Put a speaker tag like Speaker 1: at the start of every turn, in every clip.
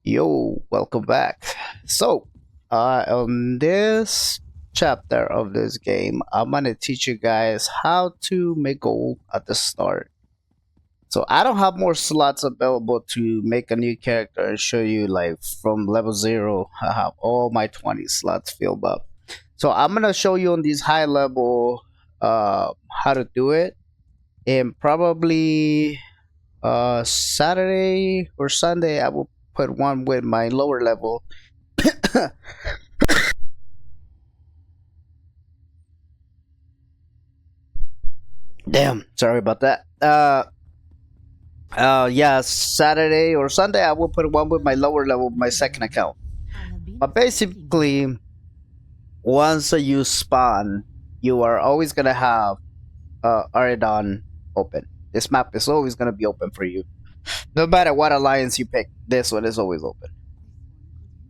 Speaker 1: Yo, welcome back. So, on this chapter of this game, I'm gonna teach you guys how to make gold at the start. So, I don't have more slots available to make a new character and show you like from level 0. I have all my 20 slots filled up. So, I'm gonna show you on these high level how to do it, and probably Saturday or Sunday I will put one with my lower level. Damn, sorry about that. Yeah, Saturday or Sunday I will put one with my lower level, my second account. But basically, once you spawn, you are always gonna have Aridon open. This map is always gonna be open for you, no matter what alliance you pick. This one is always open.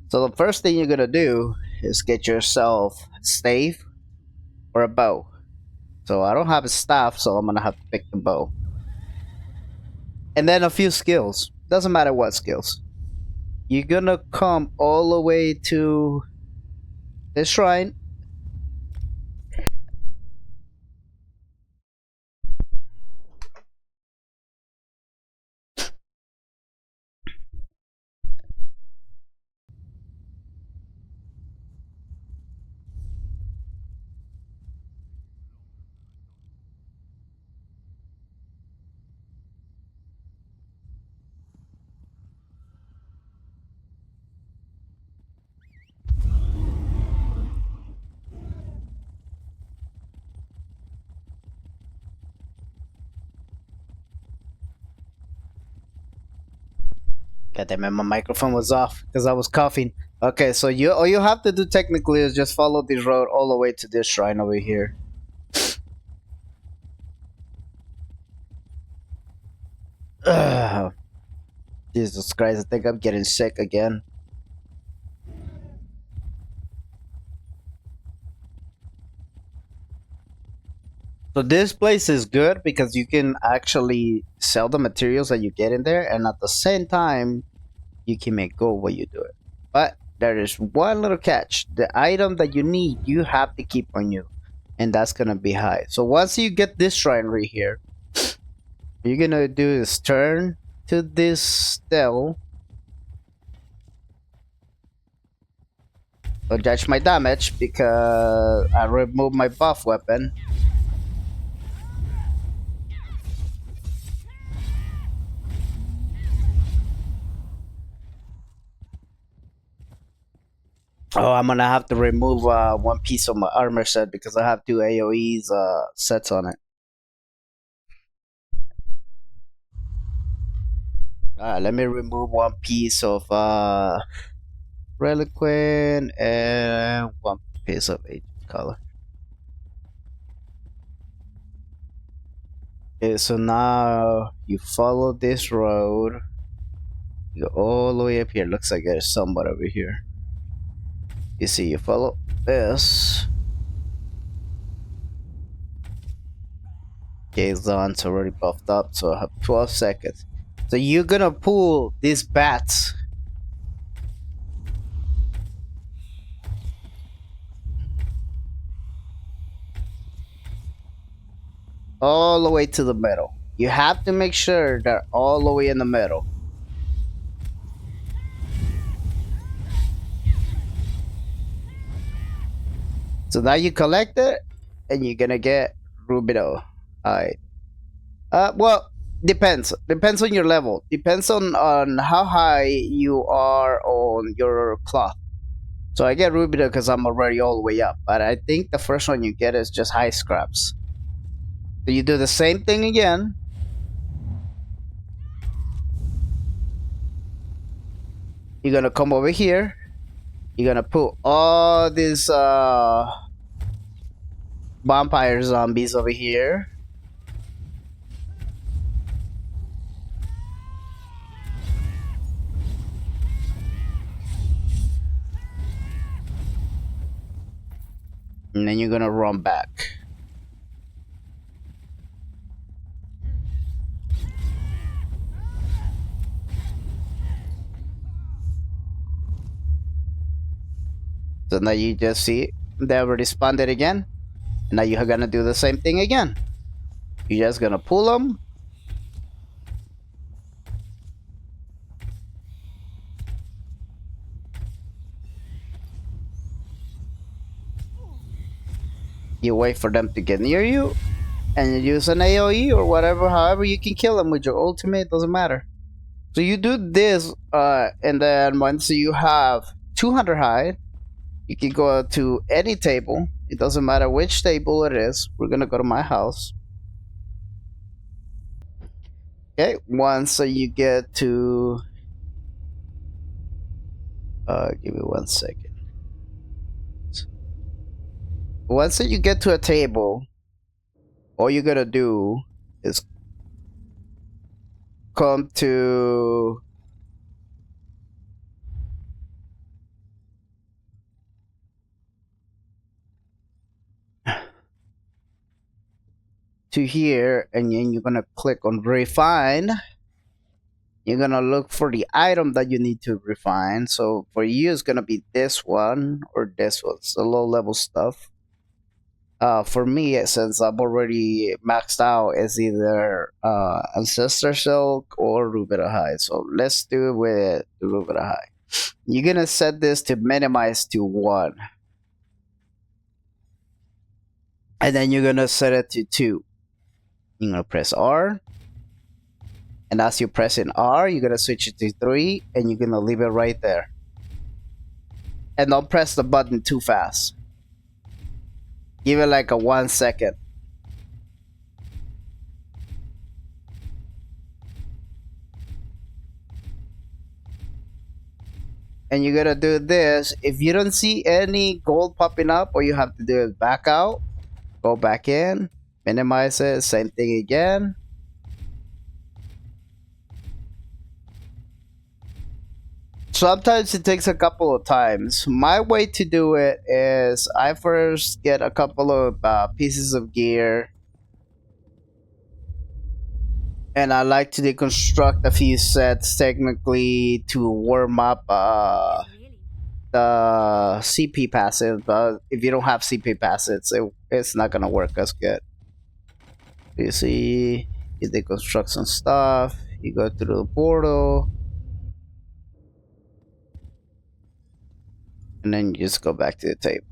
Speaker 1: So the first thing you're gonna do is get yourself a stave or a bow. So I don't have a staff, so I'm gonna have to pick the bow. And then a few skills. Doesn't matter what skills. You're gonna come all the way to the shrine. God damn it, my microphone was off because I was coughing. Okay, so you all you have to do technically is just follow this road all the way to this shrine over here. Ugh. Jesus Christ, I think I'm getting sick again. So this place is good because you can actually sell the materials that you get in there, and at the same time, you can make gold while you do it. But there is one little catch: the item that you need, you have to keep on you, and that's gonna be high. So once you get this shrine right here, you're gonna do is turn to this stele. Don't judge my damage because I removed my buff weapon. Oh, I'm gonna have to remove one piece of my armor set because I have two AoEs sets on it. Let me remove one piece of Reliquin and one piece of Agent Color. Okay, so now you follow this road. You go all the way up here. Looks like there's somebody over here. You see, you follow this. Okay, Zon's already buffed up, so I have 12 seconds. So you're gonna pull these bats all the way to the middle. You have to make sure they're all the way in the middle. So now you collect it, and you're gonna get Rubido. Alright. Well, depends. Depends on your level. Depends on how high you are on your cloth. So I get Rubido because I'm already all the way up. But I think the first one you get is just high scraps. So you do the same thing again. You're gonna come over here. You're gonna put all these vampire zombies over here. And then you're gonna run back. So now you just see they already spawned it again. Now you're gonna do the same thing again. You're just gonna pull them. You wait for them to get near you, and you use an AoE or whatever, however you can kill them with your ultimate, doesn't matter. So you do this, and then once you have 200 hide, you can go to any table. It doesn't matter which table it is. We're gonna go to my house. Okay, once you get to, give me 1 second. Once you get to a table, all you're gonna do is come to here, and then you're gonna click on refine. You're gonna look for the item that you need to refine. So for you, it's gonna be this one or this one. It's the low level stuff. For me, since I'm already maxed out, it's either Ancestor Silk or Rubita High. So let's do it with Rubita High. You're gonna set this to minimize to 1. And then you're gonna set it to 2. You're gonna press R. And as you press in R, you're gonna switch it to 3, and you're gonna leave it right there. And don't press the button too fast. Give it like a 1 second. And you're gonna do this. If you don't see any gold popping up, all you have to do is back out, go back in, minimize it, same thing again. Sometimes it takes a couple of times. My way to do it is I first get a couple of pieces of gear, and I like to deconstruct a few sets technically to warm up the CP passive. But if you don't have CP passives, it's not gonna work as good. You see, you deconstruct some stuff, you go through the portal, and then you just go back to the table.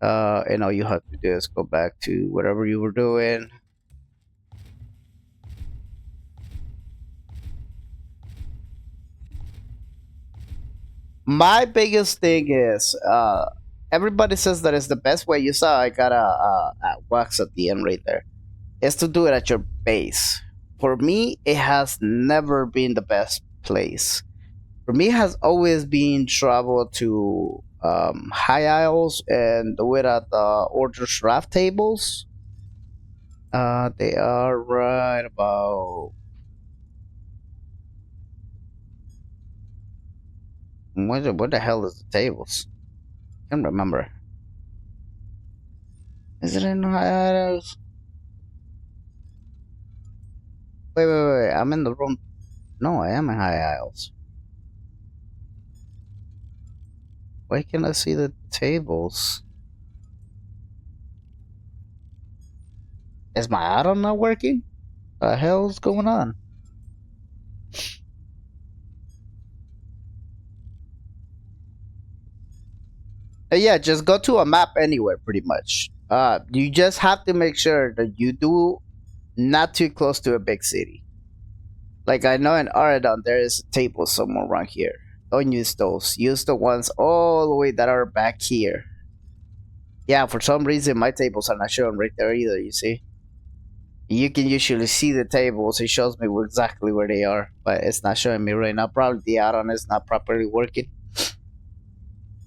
Speaker 1: And all you have to do is go back to whatever you were doing. My biggest thing is, everybody says that it's the best way. You saw I got a wax at the end right there. Is to do it at your base. For me, it has never been the best place. For me, it has always been travel to High Isles and do it at the Order's Raft tables. They are right about. What the hell is the tables? Can't remember. Is it in High Isles? Wait. I'm in the wrong. No, I am in High Isles. Why can't I see the tables? Is my item not working? What the hell's going on? Yeah, just go to a map anywhere, pretty much. You just have to make sure that you do not too close to a big city. Like I know in Aradon there is a table somewhere around here. Don't use those. Use the ones all the way that are back here. Yeah, for some reason my tables are not showing right there either, you see? You can usually see the tables. It shows me exactly where they are, but it's not showing me right now. Probably the add-on is not properly working.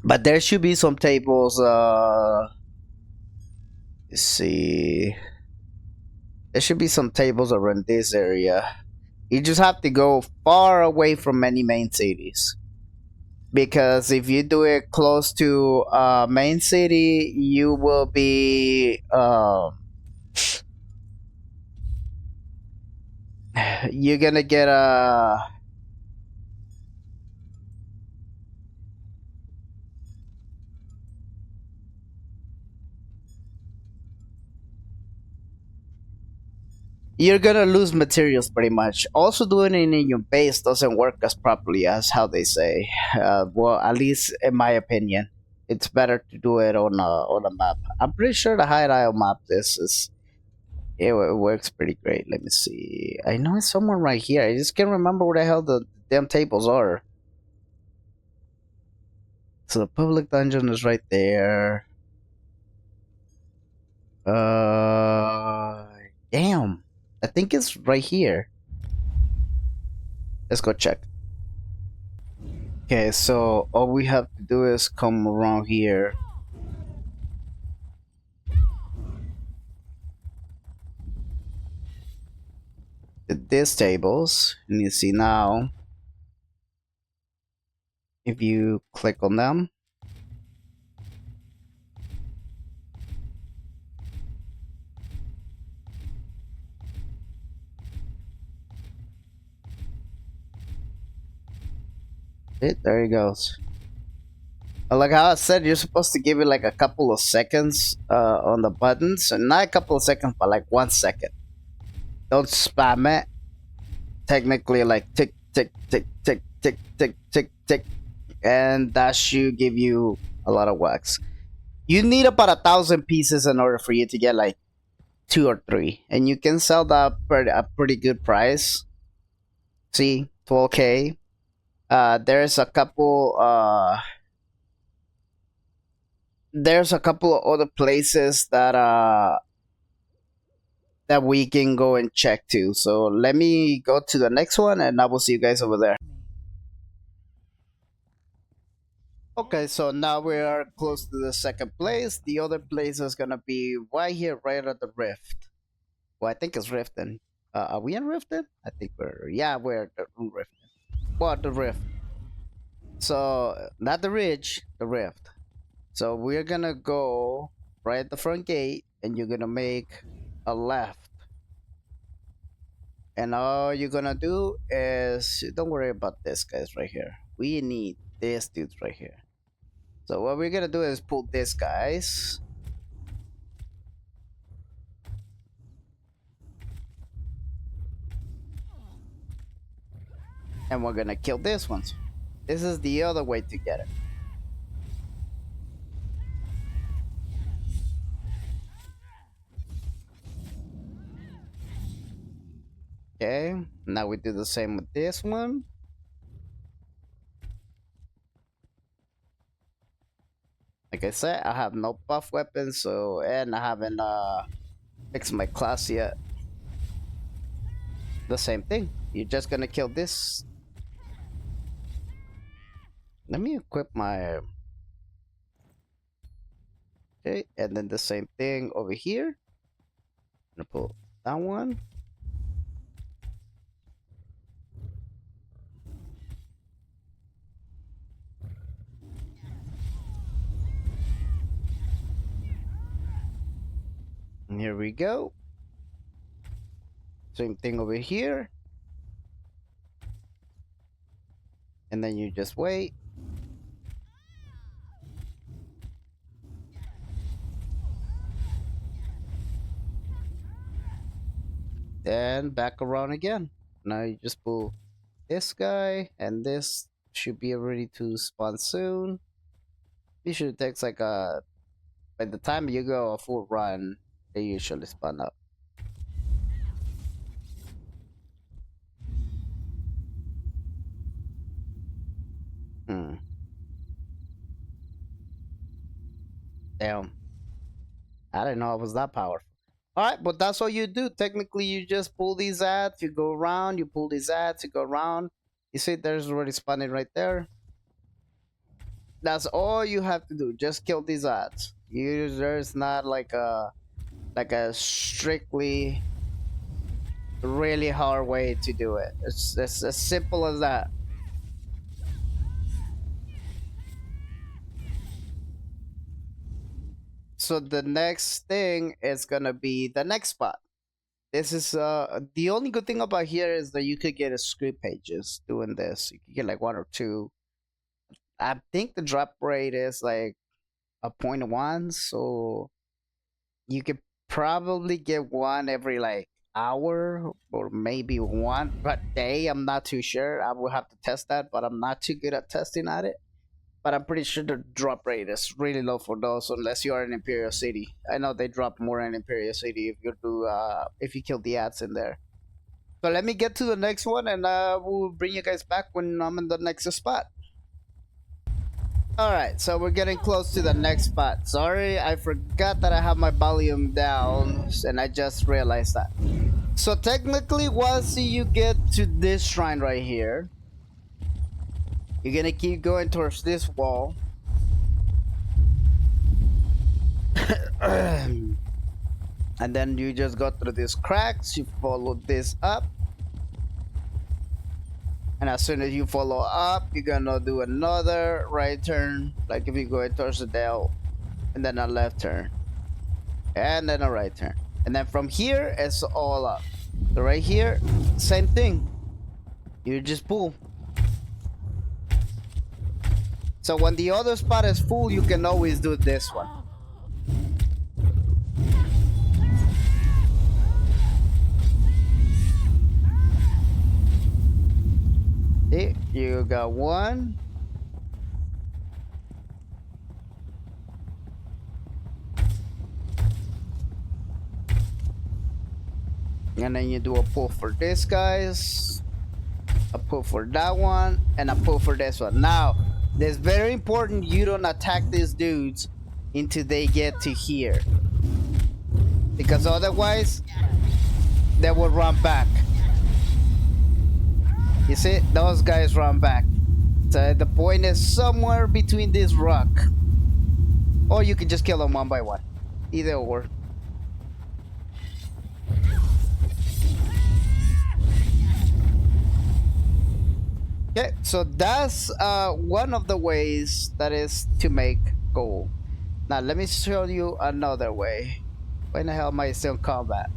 Speaker 1: But there should be some tables, let's see. There should be some tables around this area. You just have to go far away from many main cities. Because if you do it close to main city, you will be you're gonna get a you're gonna lose materials pretty much. Also, doing it in your base doesn't work as properly as how they say. Well, at least in my opinion, it's better to do it on a map. I'm pretty sure the High Isle map this is it works pretty great. Let me see. I know it's somewhere right here. I just can't remember where the hell the damn tables are. So the public dungeon is right there. Damn. I think it's right here. Let's go check. Okay, so all we have to do is come around here. These tables, and you see now, if you click on them, there it goes. Like how I said, you're supposed to give it like a couple of seconds on the buttons, and not a couple of seconds, but like 1 second. Don't spam it. Technically, like tick, tick, tick, tick, tick, tick, tick, tick, and that should give you a lot of wax. You need about 1,000 pieces in order for you to get like 2 or 3, and you can sell that for a pretty good price. See, 12K. There's a couple. There's a couple of other places that we can go and check too. So let me go to the next one, and I will see you guys over there. Okay, so now we are close to the second place. The other place is gonna be right here, right at the Rift. Well, I think it's Riften. Are we in Riften? I think we're at the Riften. What, the Rift? So not the Ridge, the Rift. So we're gonna go right at the front gate, and you're gonna make a left. And all you're gonna do is don't worry about this guys right here. We need this dudes right here. So what we're gonna do is pull this guys. And we're gonna kill this one. This is the other way to get it. Okay, now we do the same with this one. Like I said, I have no buff weapons, so and I haven't fixed my class yet. The same thing. You're just gonna kill this. Let me equip my okay, and then the same thing over here. I'm gonna pull that one. And here we go. Same thing over here. And then you just wait. Then back around again. Now you just pull this guy, and this should be ready to spawn soon. Usually takes like a by the time you go a full run, they usually spawn up. Damn. I didn't know I was that powerful. Alright, but that's all you do. Technically, you just pull these ads, you go around, you pull these ads, you go around. You see, there's already spawning right there. That's all you have to do. Just kill these ads. There's not like a strictly really hard way to do it. It's as simple as that. So the next thing is gonna be the next spot. This is the only good thing about here is that you could get a script pages doing this. You could get like 1 or 2. I think the drop rate is like a 0.1, so you could probably get one every like hour or maybe one but day. I'm not too sure. I will have to test that, but I'm not too good at testing at it. But I'm pretty sure the drop rate is really low for those unless you are in Imperial City. I know they drop more in Imperial City if you kill the ads in there. So let me get to the next one, and we'll bring you guys back when I'm in the next spot. Alright, so we're getting close to the next spot. Sorry, I forgot that I have my volume down, and I just realized that. So technically, once you get to this shrine right here, you're gonna keep going towards this wall. And then you just go through these cracks, you follow this up. And as soon as you follow up, you're gonna do another right turn, like if you go towards the Dell, and then a left turn, and then a right turn. And then from here, it's all up. So right here, same thing. You just pull. So when the other spot is full, you can always do this one. See, you got one. And then you do a pull for this guys, a pull for that one, and a pull for this one. Now, it's very important you don't attack these dudes until they get to here, because otherwise they will run back. You see, those guys run back. So the point is somewhere between this rock, or you can just kill them one by one, either or. Okay, so that's one of the ways that is to make gold. Now let me show you another way. When the hell am I still in combat?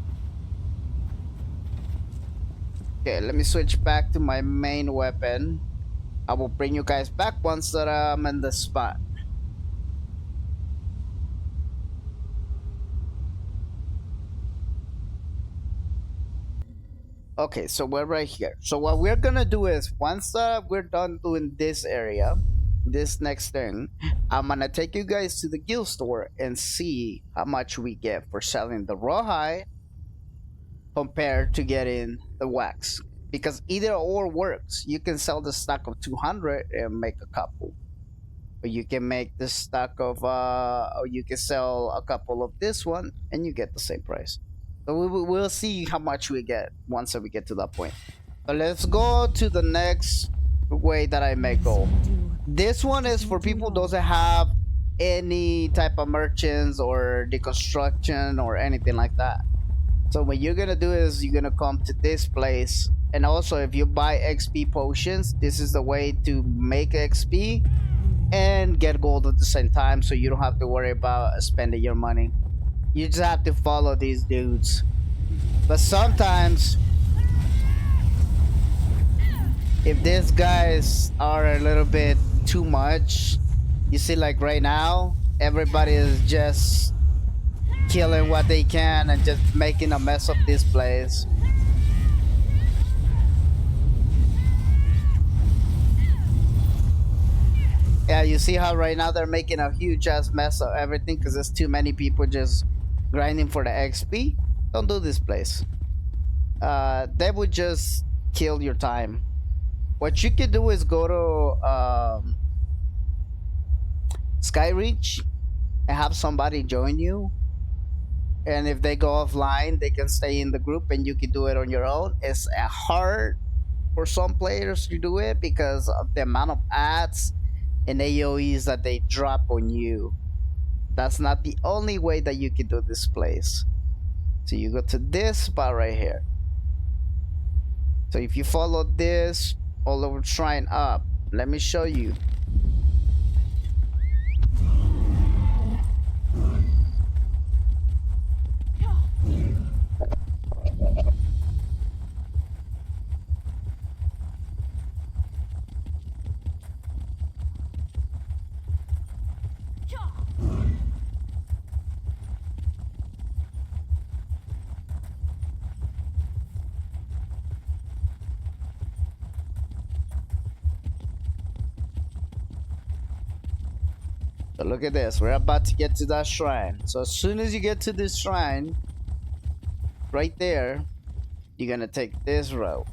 Speaker 1: Okay, let me switch back to my main weapon. I will bring you guys back once that I'm in the spot. Okay, so we're right here. So what we're gonna do is once we're done doing this area, this next thing, I'm gonna take you guys to the guild store and see how much we get for selling the rawhide compared to getting the wax, because either or works. You can sell the stack of 200 and make a couple, or you can make the stack of or you can sell a couple of this one and you get the same price. So we'll see how much we get once we get to that point. So let's go to the next way that I make gold. This one is for people who doesn't have any type of merchants or deconstruction or anything like that. So what you're gonna do is you're gonna come to this place, and also if you buy XP potions, this is the way to make XP and get gold at the same time, so you don't have to worry about spending your money. You just have to follow these dudes. But sometimes, if these guys are a little bit too much, you see, like right now, everybody is just killing what they can and just making a mess of this place. Yeah, you see how right now they're making a huge ass mess of everything because there's too many people just grinding for the XP. Don't do this place. They would just kill your time. What you can do is go to Skyreach and have somebody join you, and if they go offline, they can stay in the group and you can do it on your own. It's hard for some players to do it because of the amount of ads and AoEs that they drop on you. That's not the only way that you can do this place. So you go to this spot right here. So if you follow this all over shrine up, let me show you. So look at this. We're about to get to that shrine. So as soon as you get to this shrine, right there, you're gonna take this road.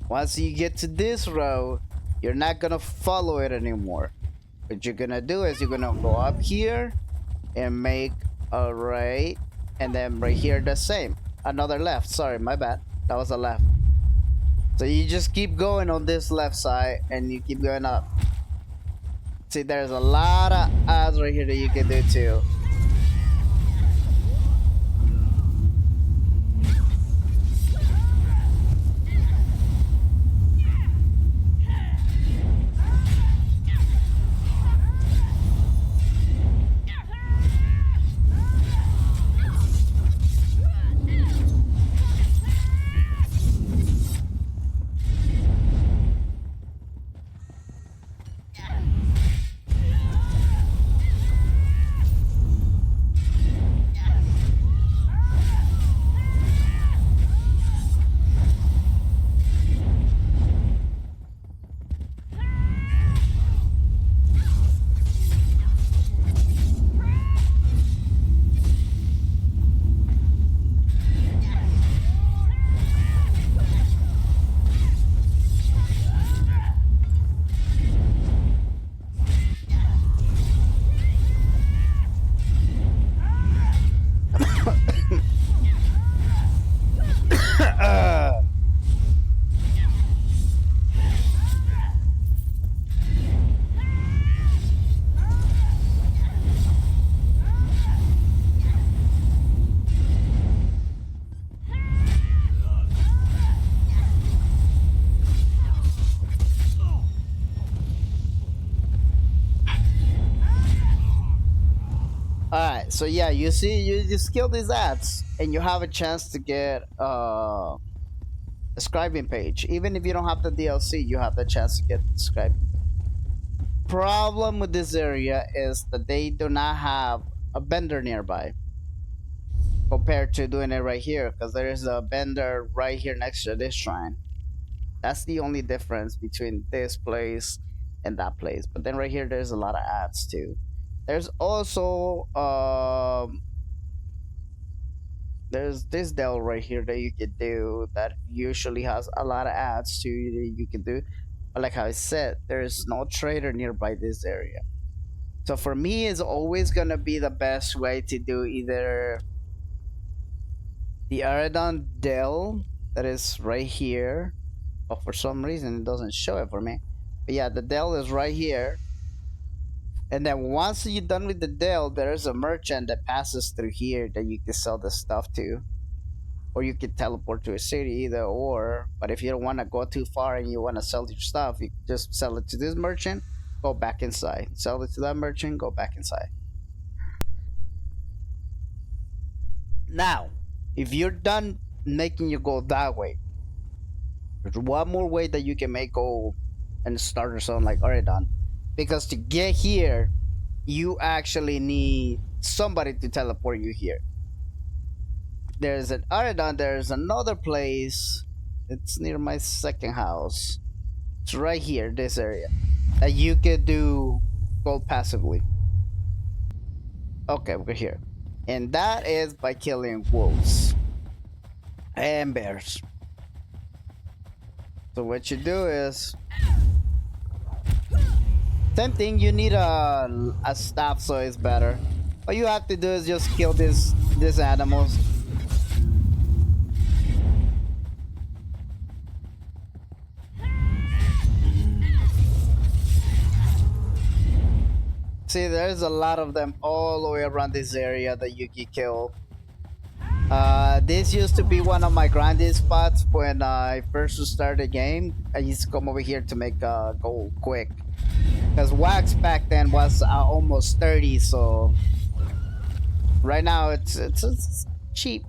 Speaker 1: Once you get to this road, you're not gonna follow it anymore. What you're gonna do is you're gonna go up here and make a right, and then right here the same. Another left. Sorry, my bad. That was a left. So you just keep going on this left side and you keep going up. See, there's a lot of ads right here that you can do too. Alright, so yeah, you see, you skill these ads, and you have a chance to get a scribing page. Even if you don't have the DLC, you have the chance to get the scribing. Problem with this area is that they do not have a vendor nearby compared to doing it right here, because there is a vendor right here next to this shrine. That's the only difference between this place and that place. But then right here, there's a lot of ads too. There's also there's this dell right here that you could do that usually has a lot of ads too that you can do. But like how I said, there's no trader nearby this area. So for me, it's always gonna be the best way to do either the Aradon Dell that is right here. But for some reason it doesn't show it for me. But yeah, the Dell is right here. And then once you're done with the Dell, there's a merchant that passes through here that you can sell the stuff to. Or you can teleport to a city, either or. But if you don't want to go too far and you want to sell your stuff, you just sell it to this merchant, go back inside. Sell it to that merchant, go back inside. Now, if you're done making your gold that way, there's one more way that you can make gold and start or something like Aradon. Because to get here, you actually need somebody to teleport you here. There's an Aradon, there's another place. It's near my second house. It's right here, this area. That you could do gold passively. Okay, we're here. And that is by killing wolves and bears. So what you do is same thing, you need a staff so it's better. All you have to do is just kill these animals. See, there's a lot of them all the way around this area that you can kill. This used to be one of my grinding spots when I first started the game. I used to come over here to make gold quick. Because wax back then was almost 30, so right now it's cheap.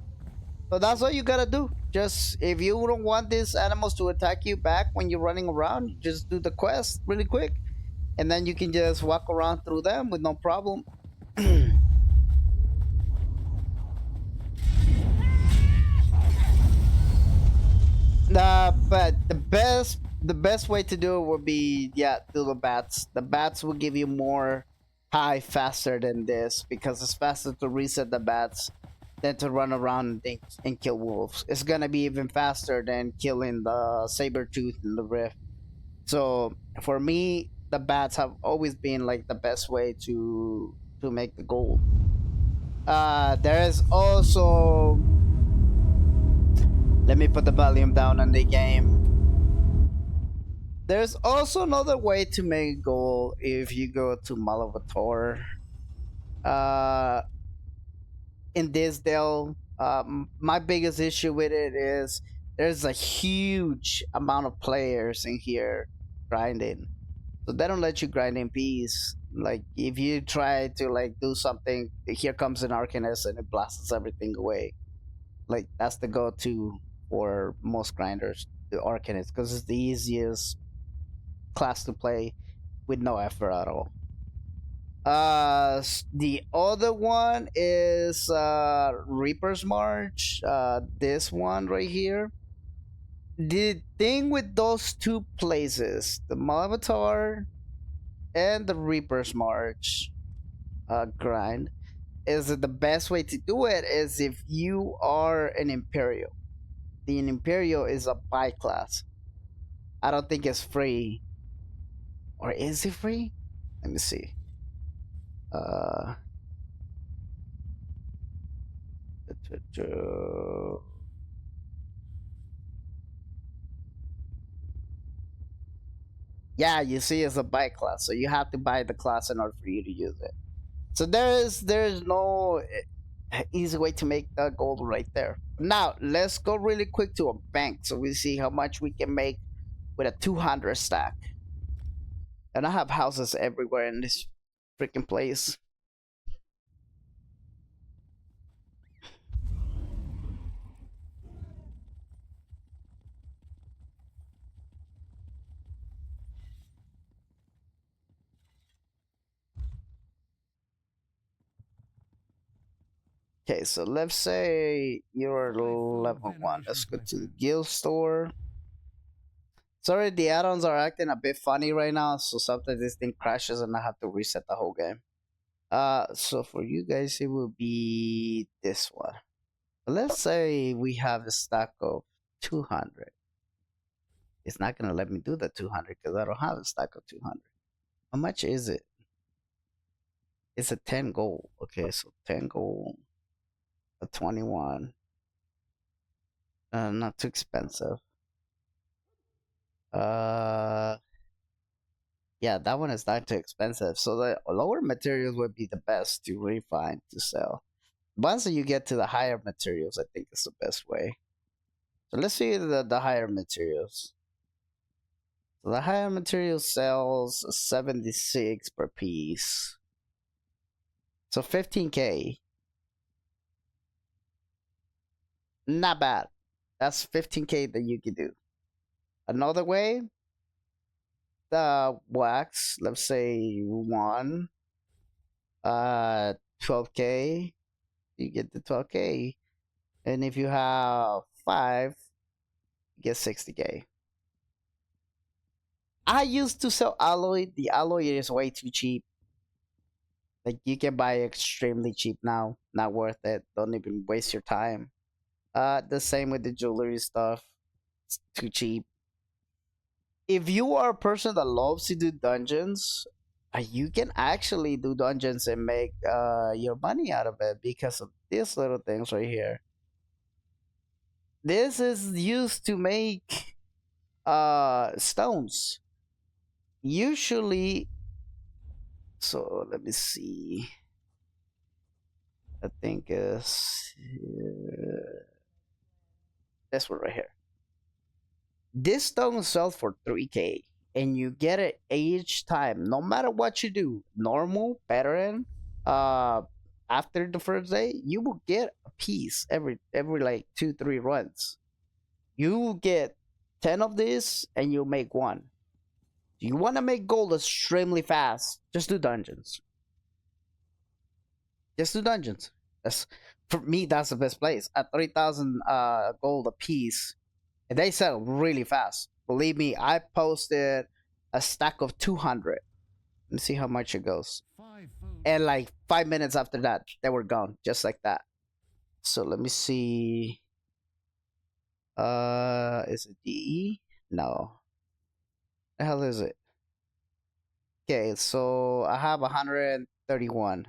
Speaker 1: So that's all you gotta do. Just if you don't want these animals to attack you back when you're running around, just do the quest really quick, and then you can just walk around through them with no problem. But the best way to do it would be, yeah, do the bats. The bats will give you more high faster than this because it's faster to reset the bats than to run around and kill wolves. It's gonna be even faster than killing the saber tooth and the rift. So for me, the bats have always been like the best way to make the gold. There is also, let me put the volume down on the game. There's also another way to make gold if you go to Malavator. Uh, in Disdale, my biggest issue with it is there's a huge amount of players in here grinding. So they don't let you grind in peace. Like if you try to like do something, here comes an Arcanist and it blasts everything away. Like that's the go-to for most grinders, the Arcanist, because it's the easiest class to play with no effort at all. The other one is Reaper's March. This one right here. The thing with those two places, the Malavatar and the Reaper's March grind, is that the best way to do it is if you are an Imperial. The Imperial is a buy class. I don't think it's free. Or is it free? Let me see. Uh, yeah, you see, it's a buy class, so you have to buy the class in order for you to use it. So there's no easy way to make the gold right there. Now let's go really quick to a bank so we see how much we can make with a 200 stack. And I have houses everywhere in this freaking place. Okay, so let's say you're level 1. Let's go to the guild store. Sorry, the add-ons are acting a bit funny right now, so sometimes this thing crashes and I have to reset the whole game. So for you guys, it will be this one. Let's say we have a stack of 200. It's not gonna let me do the 200 because I don't have a stack of 200. How much is it? It's a 10 gold. Okay, so 10 gold, a 21. Not too expensive. Yeah, that one is not too expensive. So the lower materials would be the best to refine to sell. Once you get to the higher materials, I think it's the best way. So let's see the higher materials. So the higher material sells 76 per piece. So 15k. Not bad. That's 15k that you can do. Another way, the wax, let's say 1, 12k, you get the 12k. And if you have 5, you get 60k. I used to sell alloy. The alloy is way too cheap. Like you can buy extremely cheap now. Not worth it. Don't even waste your time. The same with the jewelry stuff. It's too cheap. If you are a person that loves to do dungeons, you can actually do dungeons and make your money out of it because of these little things right here. This is used to make stones. Usually, so let me see. I think is this one right here. This stone sells for 3k, and you get it each time, no matter what you do. Normal, veteran, uh, after the first day, you will get a piece every like 2-3 runs. You will get 10 of this, and you'll make one. You want to make gold extremely fast? Just do dungeons. Just do dungeons. That's, for me, that's the best place. At 3,000 gold a piece, And they sell really fast. Believe me, I posted a stack of 200. Let's see how much it goes. And like 5 minutes after that, they were gone, just like that. So let me see. Is it DE? No. The hell is it? Okay, so I have 131.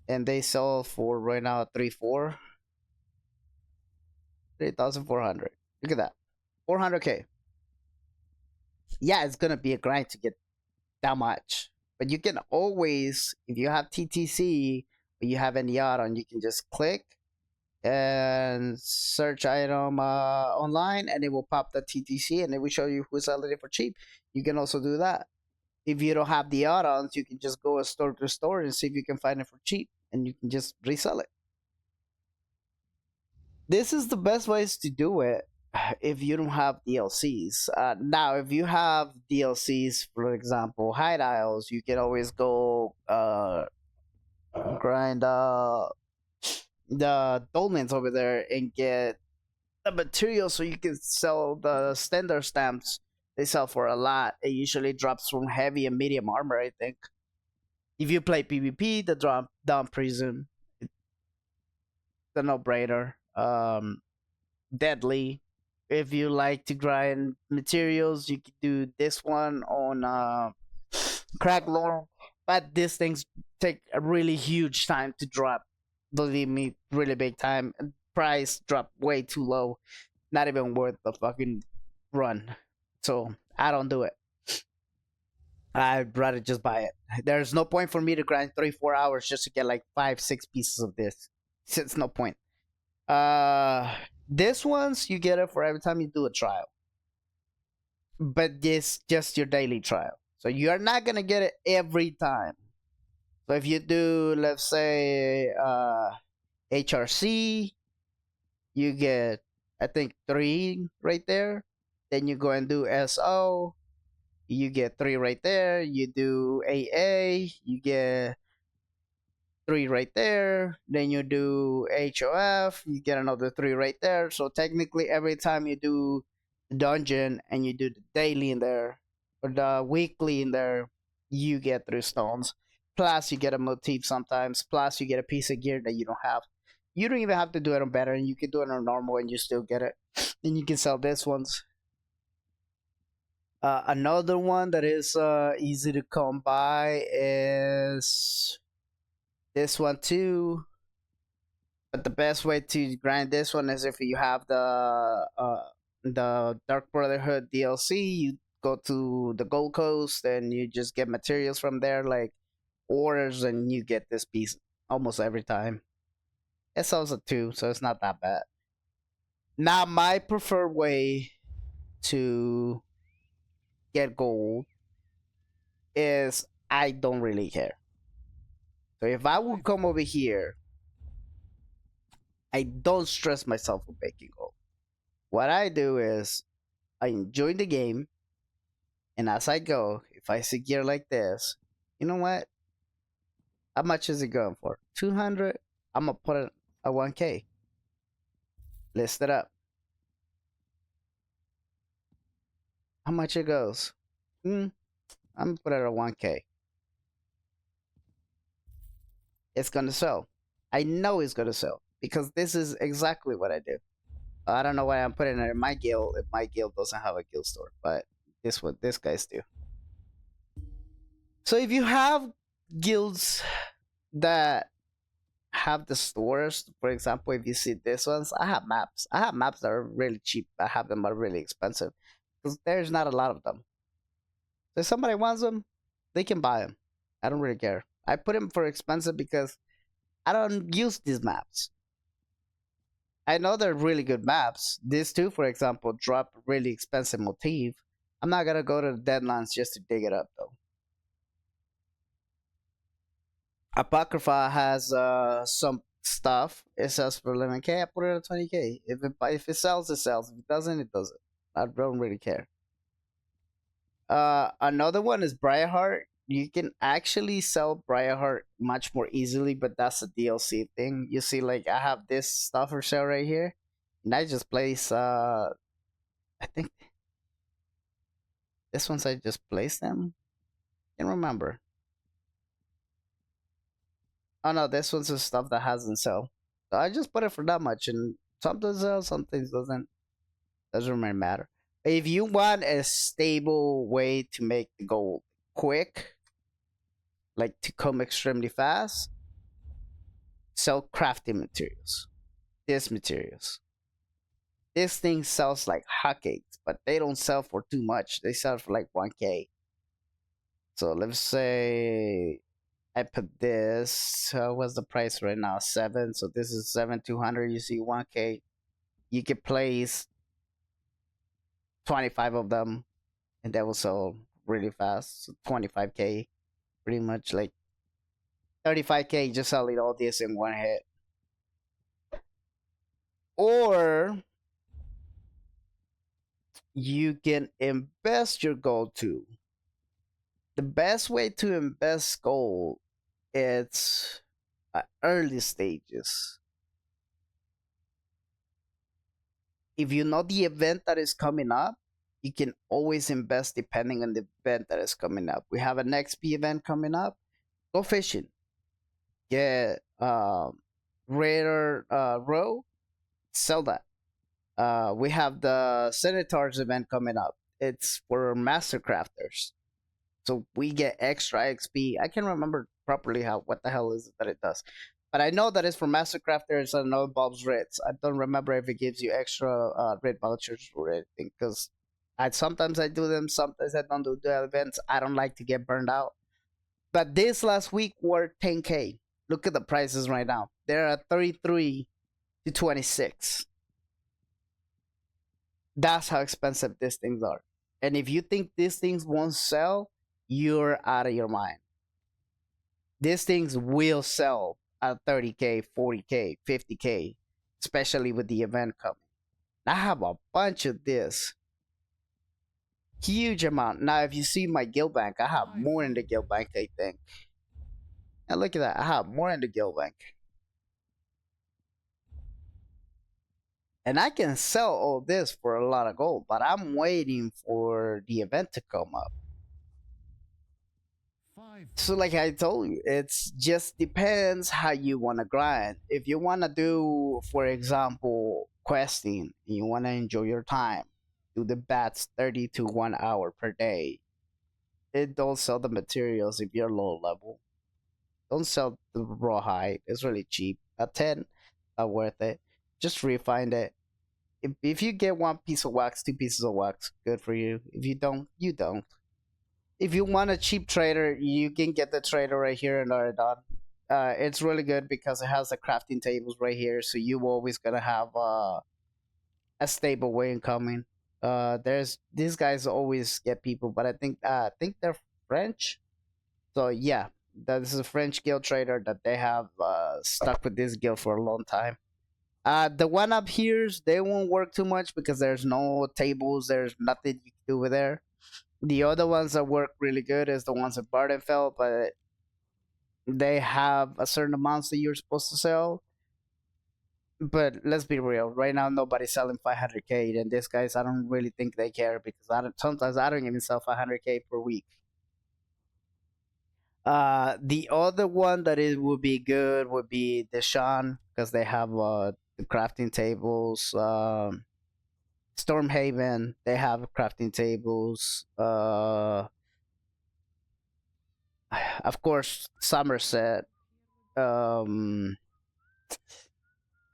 Speaker 1: And they sell for right now 3,400. Look at that. 400k. Yeah, it's gonna be a grind to get that much. But you can always, if you have TTC, or you have any add-on, you can just click and search item online, and it will pop the TTC, and it will show you who's selling it for cheap. You can also do that. If you don't have the add-ons, you can just go store to store and see if you can find it for cheap, and you can just resell it. This is the best ways to do it if you don't have DLCs. Now, if you have DLCs, for example, hide aisles, you can always go grind the dolmens over there and get the material so you can sell the standard stamps. They sell for a lot. It usually drops from heavy and medium armor, I think. If you play PvP, the drop down prism, it's a no-brainer. Deadly. If you like to grind materials, you can do this one on Craglorn. But these things take a really huge time to drop. Believe me, really big time. Price drop way too low. Not even worth the fucking run. So I don't do it. I'd rather just buy it. There's no point for me to grind 3-4 hours just to get like 5-6 pieces of this. It's no point. This one's you get it for every time you do a trial. But this just your daily trial. So you're not gonna get it every time. So if you do, let's say, HRC, you get, I think, 3 right there. Then you go and do SO, you get 3 right there. You do AA, you get 3 right there. Then you do HOF, you get another 3 right there. So technically, every time you do dungeon and you do the daily in there or the weekly in there, you get 3 stones. Plus, you get a motif sometimes. Plus, you get a piece of gear that you don't have. You don't even have to do it on better, and you can do it on normal, and you still get it. Then you can sell this ones. Another one that is easy to come by is this one too. But the best way to grind this one is if you have the Dark Brotherhood DLC. You go to the Gold Coast and you just get materials from there, like ores, and you get this piece almost every time. It sells at 2, so it's not that bad. Now, my preferred way to get gold is I don't really care. So if I would come over here, I don't stress myself with making gold. What I do is I enjoy the game, and as I go, if I see gear like this, you know what? How much is it going for? 200? I'm gonna put it at 1k. List it up. How much it goes? I'm gonna put it at 1k. It's gonna sell. I know it's gonna sell because this is exactly what I do. I don't know why I'm putting it in my guild if my guild doesn't have a guild store, but this what these guys do. So if you have guilds that have the stores, for example, if you see this ones, I have maps. I have maps that are really cheap. I have them are really expensive because there's not a lot of them. So if somebody wants them, they can buy them. I don't really care. I put them for expensive because I don't use these maps. I know they're really good maps. These two, for example, drop really expensive motif. I'm not gonna go to the Deadlands just to dig it up though. Apocrypha has some stuff. It sells for 11k. I put it at 20k. If it sells, it sells. If it doesn't, it doesn't. I don't really care. Another one is Briarheart. You can actually sell Briarheart much more easily, but that's a DLC thing. You see, like I have this stuff for sale right here. And I just place I think this one's I just placed them. Can't remember. Oh no, this one's the stuff that hasn't sell. So I just put it for that much, and sometimes sells, some things doesn't. Doesn't really matter. If you want a stable way to make the gold quick, like to come extremely fast, sell crafting materials. These materials. This thing sells like hotcakes, but they don't sell for too much. They sell for like 1K. So let's say I put this. What's the price right now? 7. So this is 7,200. You see 1K. You can place 25 of them, and that will sell really fast. So 25K, pretty much like 35K. Just selling all this in one hit. Or you can invest your gold too. The best way to invest gold, it's early stages. If you know the event that is coming up, you can always invest depending on the event that is coming up. We have an XP event coming up. Go fishing. Get rare row. Sell that. We have the Senators event coming up. It's for master crafters. So we get extra XP. I can't remember properly what the hell is it that it does. But I know that it's for master crafters and no involves writs. I don't remember if it gives you extra writ vouchers or anything, because sometimes I do them, sometimes I don't do the events. I don't like to get burned out. But this last week were 10K. Look at the prices right now. They're at 33 to 26. That's how expensive these things are. And if you think these things won't sell, you're out of your mind. These things will sell at 30K, 40K, 50K, especially with the event coming. I have a bunch of this. Huge amount. Now, if you see my guild bank, I have more in the guild bank, I think. And look at that. I have more in the guild bank. And I can sell all this for a lot of gold, but I'm waiting for the event to come up. So like I told you, it's just depends how you want to grind. If you want to do, for example, questing, and you want to enjoy your time, do the bats 30 to 1 hour per day. It don't sell the materials if you're low level. Don't sell the rawhide. It's really cheap. At 10, not worth it. Just refine it. If you get 1 piece of wax, 2 pieces of wax, good for you. If you don't, you don't. If you want a cheap trader, you can get the trader right here in Aradon. It's really good because it has the crafting tables right here, so you always gonna have a stable way in coming. There's these guys always get people, but I think they're French. So yeah, this is a French guild trader that they have stuck with this guild for a long time. The one up here, they won't work too much because there's no tables, there's nothing you can do with there. The other ones that work really good is the ones at Bardenfeld, but they have a certain amounts that you're supposed to sell. But let's be real, right now nobody's selling 500K, and these guys, I don't really think they care because sometimes I don't even sell 500K per week. The other one that it would be good would be Deshaun because they have the crafting tables. Stormhaven, they have crafting tables. Of course, Somerset. I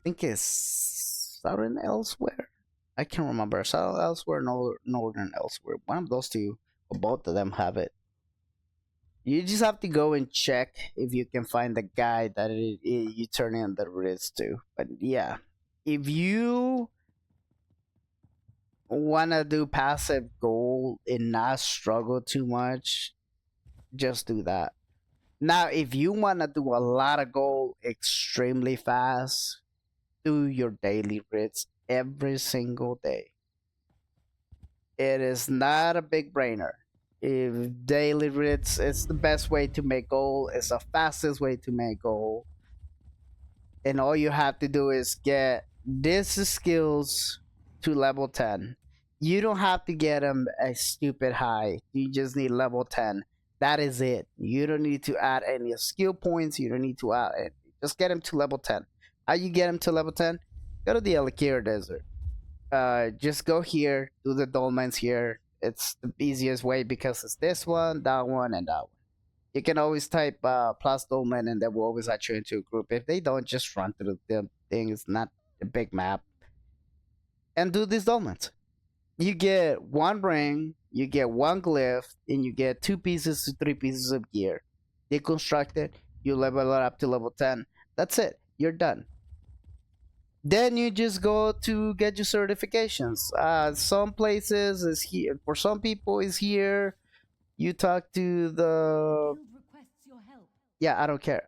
Speaker 1: think it's Southern Elsewhere. I can't remember. Southern Elsewhere, Northern Elsewhere. One of those two, or both of them have it. You just have to go and check if you can find the guy that you turn in the writs to. But yeah, if you wanna do passive gold and not struggle too much, just do that. Now, if you wanna do a lot of gold extremely fast, do your daily writs every single day. It is not a big brainer. If daily writs, it's the best way to make gold. It's the fastest way to make gold. And all you have to do is get this skills to level 10. You don't have to get them a stupid high. You just need level 10. That is it. You don't need to add any skill points. You don't need to add it. Just get them to level 10. How you get them to level 10? Go to the Alakira Desert. Just go here, do the dolmens here. It's the easiest way because it's this one, that one, and that one. You can always type plus dolmen and they will always add you into a group. If they don't, just run through the thing. It's not a big map. And do these dolmens. You get one ring, you get one glyph, and you get 2 pieces to 3 pieces of gear. Deconstruct it, you level it up to level 10. That's it. You're done. Then you just go to get your certifications. Some places is here. For some people is here. You talk to the... Yeah, I don't care.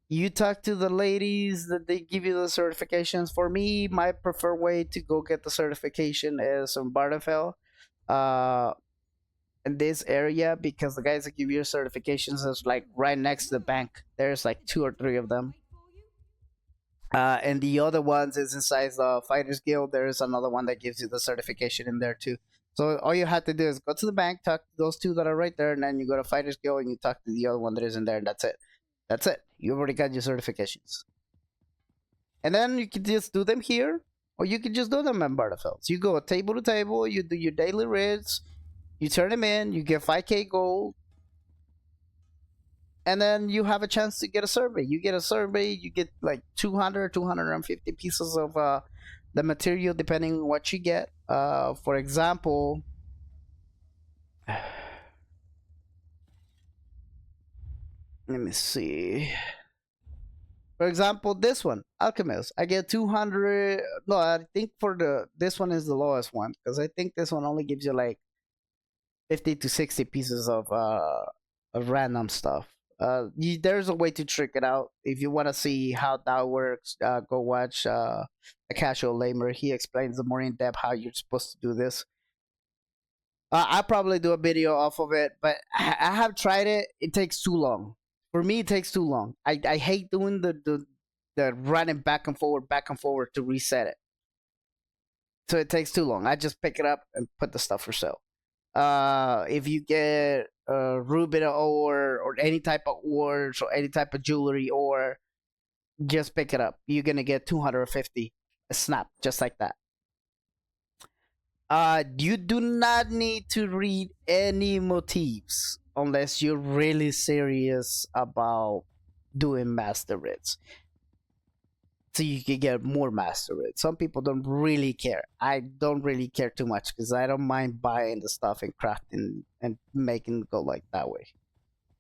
Speaker 1: You talk to the ladies that they give you the certifications. For me, my preferred way to go get the certification is on Barnafell, in this area, because the guys that give you certifications is like right next to the bank. There's like 2 or 3 of them. And the other ones is inside the Fighters Guild. There is another one that gives you the certification in there too. So all you have to do is go to the bank, talk to those 2 that are right there, and then you go to Fighters Guild and you talk to the other one that is in there, and that's it. That's it. You already got your certifications. And then you can just do them here, or you can just do them in Barnafell. So you go table to table, you do your daily raids, you turn them in, you get 5k gold, and then you have a chance to get a survey. You get a survey, you get like 200, 250 pieces of the material, depending on what you get. For example, let me see. For example, this one, Alchemist. I get 200. No, I think for this one is the lowest one, because I think this one only gives you like 50 to 60 pieces of random stuff. There's a way to trick it out. If you want to see how that works, go watch a Casual Lamer. He explains more in depth how you're supposed to do this. I'll probably do a video off of it, but I have tried it. It takes too long. For me, it takes too long. I hate doing the running back and forward to reset it. So it takes too long. I just pick it up and put the stuff for sale. If you get Rubin ore or any type of ores or any type of jewelry ore, just pick it up. You're gonna get 250 a snap, just like that. You do not need to read any motifs unless you're really serious about doing master rates, so you can get more master rates. Some people don't really care. I don't really care too much because I don't mind buying the stuff and crafting and making it go like that way.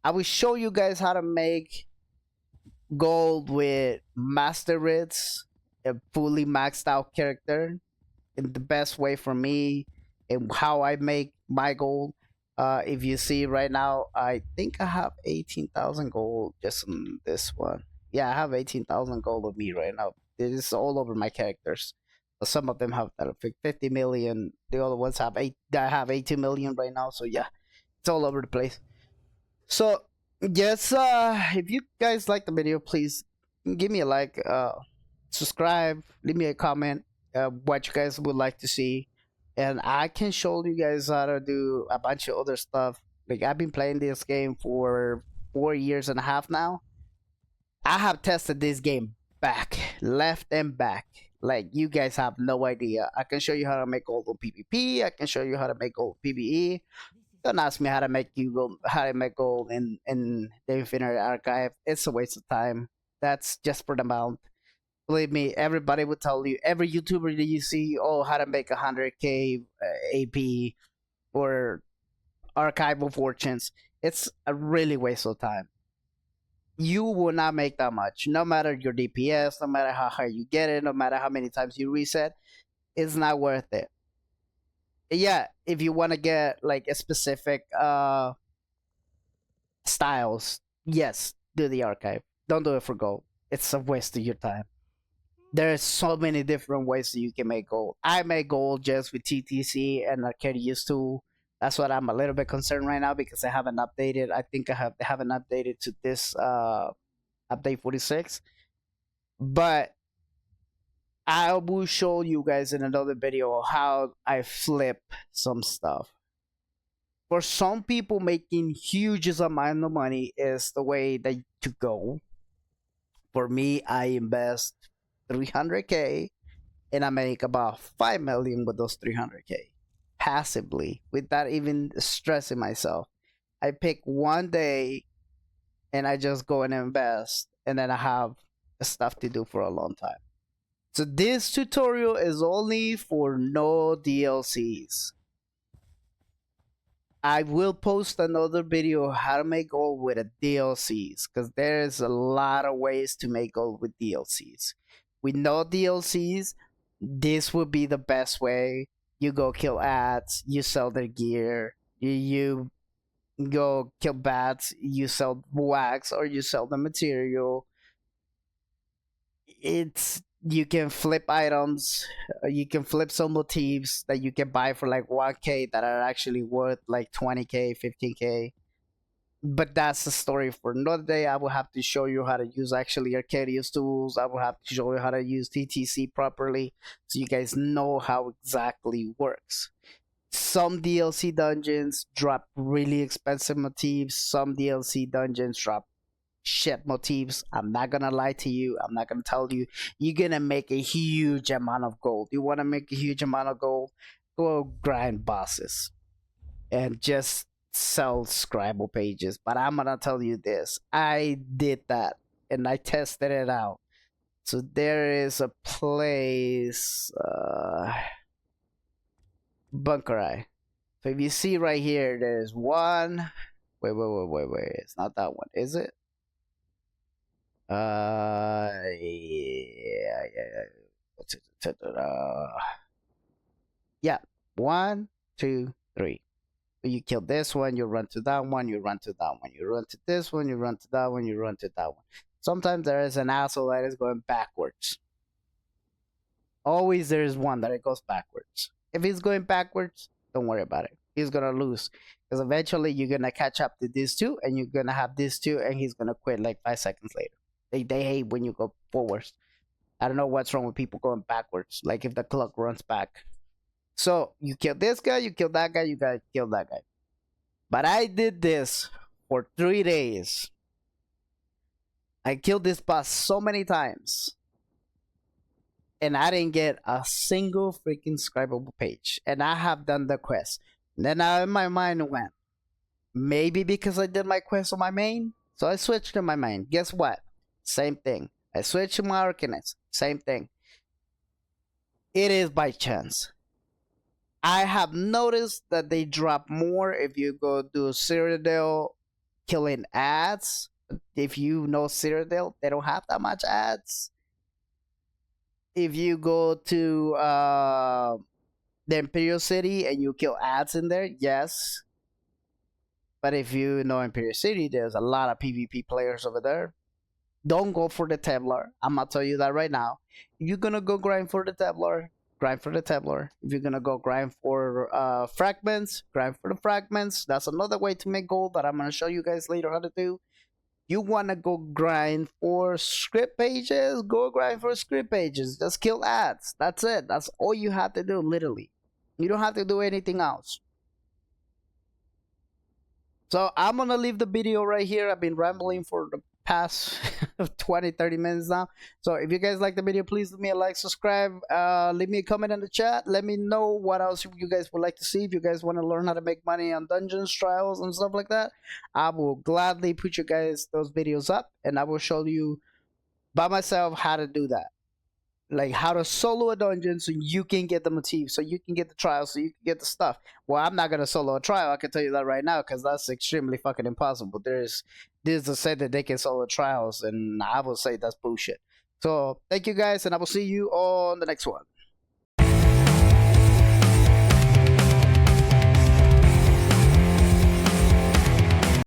Speaker 1: I will show you guys how to make gold with master rates, a fully maxed out character, in the best way for me, and how I make my gold. If you see right now, I think I have 18,000 gold just on this one. Yeah, I have 18,000 gold of me right now. It is all over my characters. Some of them have 50 million. The other ones have I have 80 million right now. So yeah, it's all over the place. So yes, if you guys like the video, please give me a like, subscribe, leave me a comment, what you guys would like to see, and I can show you guys how to do a bunch of other stuff. Like, I've been playing this game for 4.5 years now. I have tested this game back, left and back. Like, you guys have no idea. I can show you how to make gold on PvP. I can show you how to make gold PvE. Don't ask me how to make gold in the Infinity Archive. It's a waste of time. That's just for the mount. Believe me, everybody would tell you. Every YouTuber that you see, oh, how to make 100k AP or archival fortunes. It's a really waste of time. You will not make that much, no matter your DPS, no matter how high you get it, no matter how many times you reset. It's not worth it. Yeah, if you want to get like a specific styles, yes, do the archive. Don't do it for gold. It's a waste of your time. There's so many different ways that you can make gold. I make gold just with TTC and Arcadius tool. That's what I'm a little bit concerned right now, because I haven't updated. I think I haven't updated to this update 46. But I will show you guys in another video how I flip some stuff. For some people, making huge amount of money is the way that to go. For me, I invest 300k and I make about 5 million with those 300k passively without even stressing myself. I pick one day and I just go and invest, and then I have stuff to do for a long time. So this tutorial is only for no DLCs. I will post another video how to make gold with a DLCs, because there's a lot of ways to make gold with DLCs. With no DLCs, this would be the best way. You go kill ads, you sell their gear, you go kill bats, you sell wax, or you sell the material. It's you can flip items, you can flip some motifs that you can buy for like 1k that are actually worth like 20k, 15k. But that's the story for another day. I will have to show you how to use actually Arcadius tools. I will have to show you how to use TTC properly so you guys know how exactly works. Some DLC dungeons drop really expensive motifs. Some DLC dungeons drop shit motifs. I'm not gonna lie to you. I'm not gonna tell you you're gonna make a huge amount of gold. You wanna make a huge amount of gold? Go grind bosses and just sell Scribble pages. But I'm gonna tell you this. I did that and I tested it out. So there is a place Bunker Eye. So if you see right here, there's one. Wait. It's not that one, is it? Yeah. 1, 2, 3. You kill this one, you run to that one, you run to that one, you run to this one, you run to that one, you run to that one. Sometimes there is an asshole that is going backwards. Always there is one that it goes backwards. If he's going backwards, don't worry about it. He's gonna lose. Because eventually you're gonna catch up to these two and you're gonna have this two and he's gonna quit like 5 seconds later. They hate when you go forwards. I don't know what's wrong with people going backwards. Like if the clock runs back. So you kill this guy, you kill that guy, you gotta kill that guy. But I did this for 3 days. I killed this boss so many times. And I didn't get a single freaking scribable page. And I have done the quest. And then in my mind went, maybe because I did my quest on my main. So I switched to my main. Guess what? Same thing. I switched to my Arcanist. Same thing. It is by chance. I have noticed that they drop more if you go do Cyrodiil killing ads. If you know Cyrodiil, they don't have that much ads. If you go to the Imperial City and you kill ads in there, yes. But if you know Imperial City, there's a lot of PvP players over there. Don't go for the Templar. I'm gonna tell you that right now. If you're gonna go grind for the Templar, grind for the Templar. If you're gonna go grind for fragments, grind for the fragments. That's another way to make gold that I'm gonna show you guys later how to do. You wanna go grind for script pages, go grind for script pages. Just kill ads. That's it. That's all you have to do, literally. You don't have to do anything else. So I'm gonna leave the video right here. I've been rambling for the past 20-30 minutes now. So if you guys like the video, please leave me a like, subscribe, leave me a comment in the chat. Let me know what else you guys would like to see. If you guys want to learn how to make money on dungeons, trials, and stuff like that, I will gladly put you guys those videos up, and I will show you by myself how to do that. Like how to solo a dungeon so you can get the motif, so you can get the trial, so you can get the stuff. Well, I'm not gonna solo a trial, I can tell you that right now, because that's extremely fucking impossible. There's a say that they can solo trials, and I will say that's bullshit. So thank you guys, and I will see you on the next one.